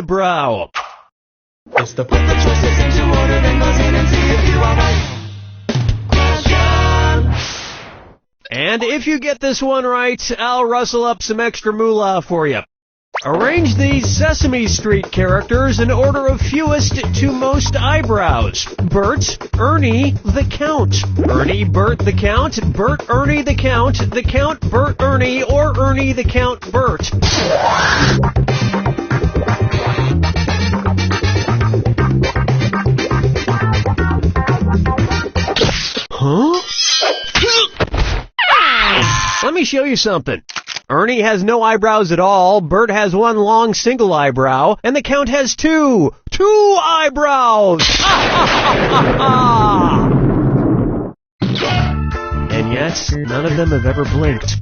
brow. Just to put the choices into order, then buzz in and see if you are right. Question. And if you get this one right, I'll rustle up some extra moolah for you. Arrange these Sesame Street characters in order of fewest to most eyebrows. Bert, Ernie, the Count. Ernie, Bert, the Count. Bert, Ernie, the Count. The Count, Bert, Ernie, or Ernie, the Count, Bert. Huh? Let me show you something. Ernie has no eyebrows at all, Bert has one long single eyebrow, and the Count has two eyebrows! And yet, none of them have ever blinked.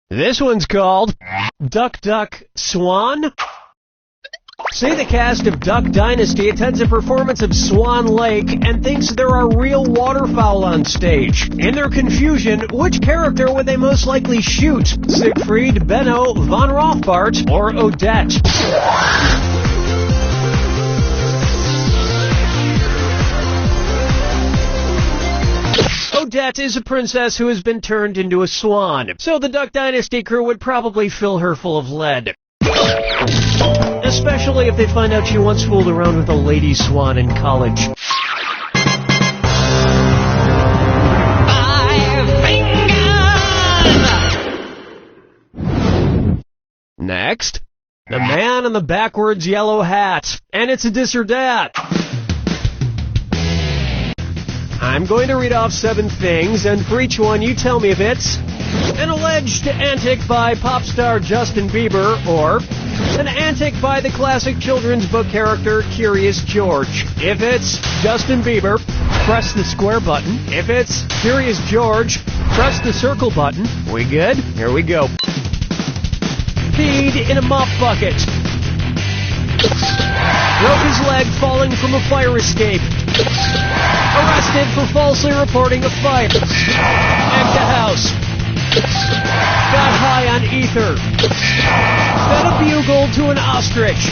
This one's called Duck, Duck, Swan. Say the cast of Duck Dynasty attends a performance of Swan Lake and thinks there are real waterfowl on stage. In their confusion, which character would they most likely shoot? Siegfried, Benno, Von Rothbart, or Odette? Odette is a princess who has been turned into a swan, so the Duck Dynasty crew would probably fill her full of lead. Especially if they find out she once fooled around with a lady swan in college. 5 fingers! Next, the man in the backwards yellow hat, and it's a dis or dat. I'm going to read off 7 things, and for each one you tell me if it's an alleged antic by pop star Justin Bieber, or an antic by the classic children's book character Curious George. If it's Justin Bieber, press the square button. If it's Curious George, press the circle button. We good? Here we go. Peed in a mop bucket. Broke his leg falling from a fire escape. Arrested for falsely reporting a fire. Egged a house. Got high on ether. Fed a bugle to an ostrich.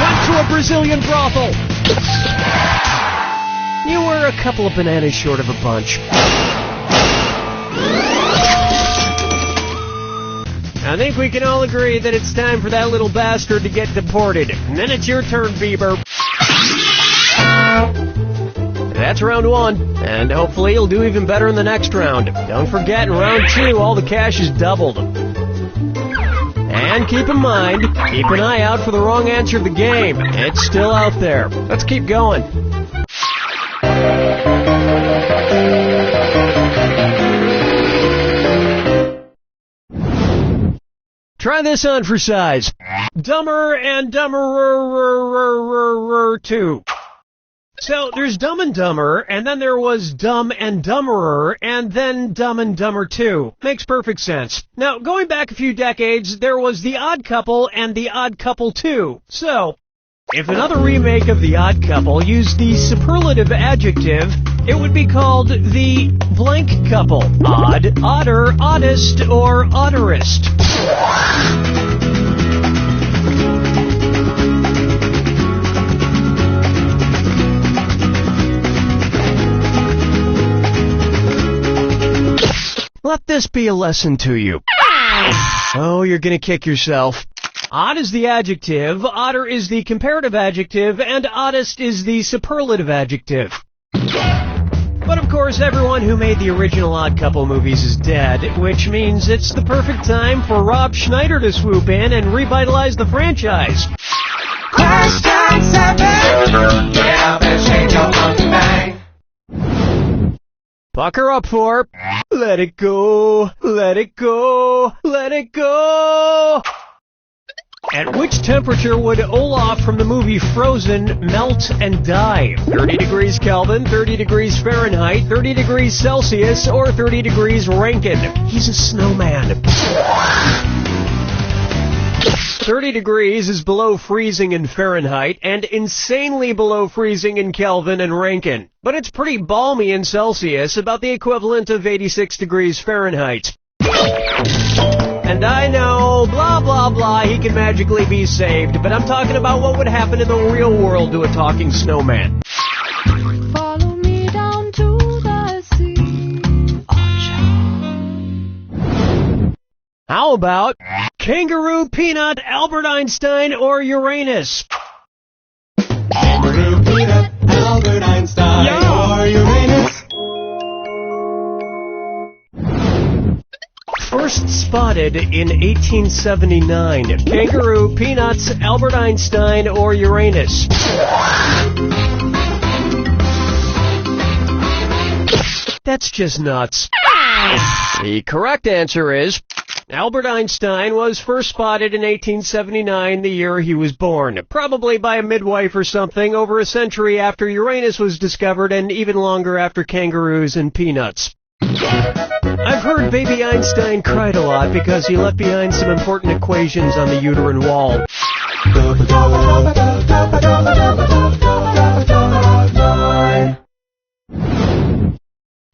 Went to a Brazilian brothel. You were a couple of bananas short of a bunch. I think we can all agree that it's time for that little bastard to get deported. And then it's your turn, Bieber. That's round 1, and hopefully you'll do even better in the next round. Don't forget, in round 2, all the cash is doubled. And keep in mind, keep an eye out for the wrong answer of the game. It's still out there. Let's keep going. Try this on for size. Dumber and Dumberer 2. So, there's Dumb and Dumber, and then there was Dumb and Dumberer, and then Dumb and Dumber 2. Makes perfect sense. Now, going back a few decades, there was The Odd Couple and The Odd Couple 2. So, if another remake of The Odd Couple used the superlative adjective, it would be called The Blank Couple. Odd, odder, oddest, or odderest. Let this be a lesson to you. Oh, you're gonna kick yourself. Odd is the adjective, odder is the comparative adjective, and oddest is the superlative adjective. But of course, everyone who made the original Odd Couple movies is dead, which means it's the perfect time for Rob Schneider to swoop in and revitalize the franchise. Question 7. Yeah, let's change your monkey bang. Pucker up for Let It Go, Let It Go, Let It Go. At which temperature would Olaf from the movie Frozen melt and die? 30 degrees Kelvin, 30 degrees Fahrenheit, 30 degrees Celsius, or 30 degrees Rankine? He's a snowman. 30 degrees is below freezing in Fahrenheit and insanely below freezing in Kelvin and Rankine. But it's pretty balmy in Celsius, about the equivalent of 86 degrees Fahrenheit. And I know, blah, blah, blah, he can magically be saved, but I'm talking about what would happen in the real world to a talking snowman. Follow me down to the sea. How about kangaroo, peanut, Albert Einstein, or Uranus? Kangaroo, peanut, Albert Einstein, or Uranus. First spotted in 1879. Kangaroo, peanuts, Albert Einstein, or Uranus? That's just nuts. The correct answer is Albert Einstein was first spotted in 1879, the year he was born. Probably by a midwife or something, over a century after Uranus was discovered and even longer after kangaroos and peanuts. I've heard baby Einstein cried a lot because he left behind some important equations on the uterine wall.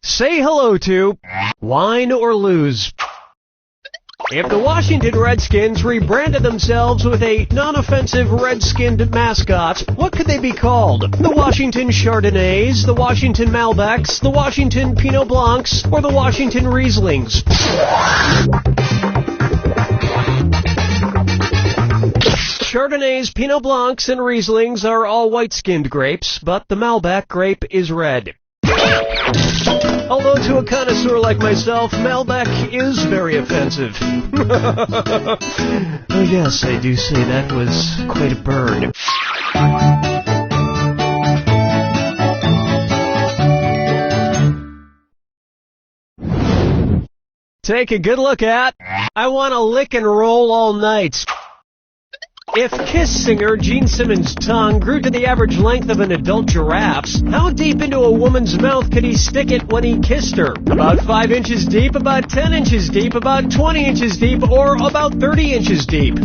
Say hello to wine or lose. If the Washington Redskins rebranded themselves with a non-offensive red-skinned mascot, what could they be called? The Washington Chardonnays, the Washington Malbecs, the Washington Pinot Blancs, or the Washington Rieslings? Chardonnays, Pinot Blancs, and Rieslings are all white-skinned grapes, but the Malbec grape is red. Although to a connoisseur like myself, Malbec is very offensive. Oh yes, I do say that was quite a burn. Take a good look at I Wanna Lick and Roll All Night. If Kiss singer Gene Simmons' tongue grew to the average length of an adult giraffe's, how deep into a woman's mouth could he stick it when he kissed her? About 5 inches deep, about 10 inches deep, about 20 inches deep, or about 30 inches deep?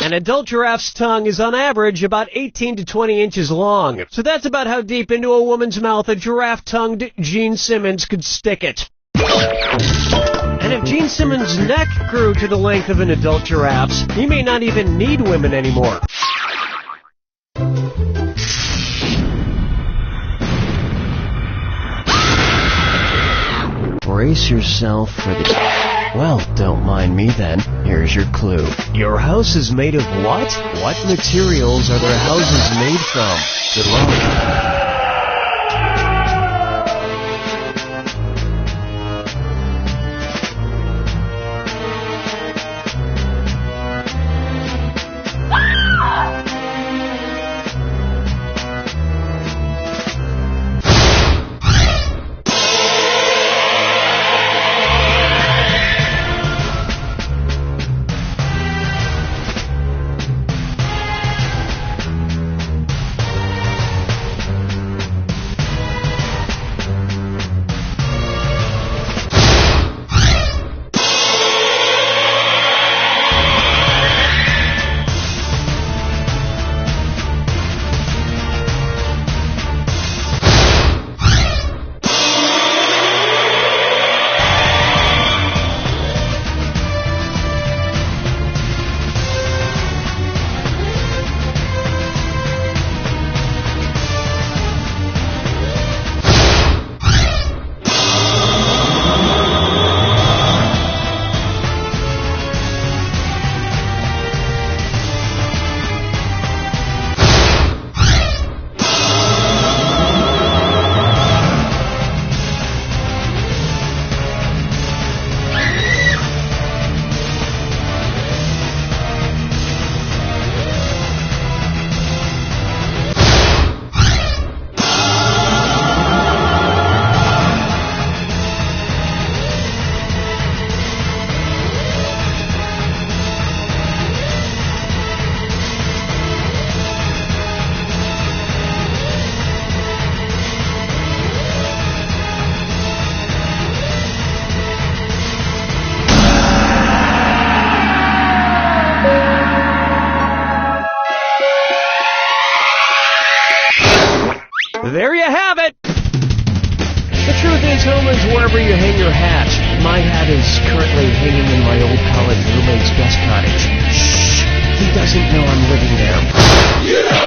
An adult giraffe's tongue is on average about 18 to 20 inches long. So that's about how deep into a woman's mouth a giraffe-tongued Gene Simmons could stick it. And if Gene Simmons' neck grew to the length of an adult giraffe's, he may not even need women anymore. Brace yourself for the... Well, don't mind me then. Here's your clue. Your house is made of what? What materials are their houses made from? Good luck. There you have it. The truth is, home is wherever you hang your hat. My hat is currently hanging in my old college roommate's guest cottage. Shh, he doesn't know I'm living there.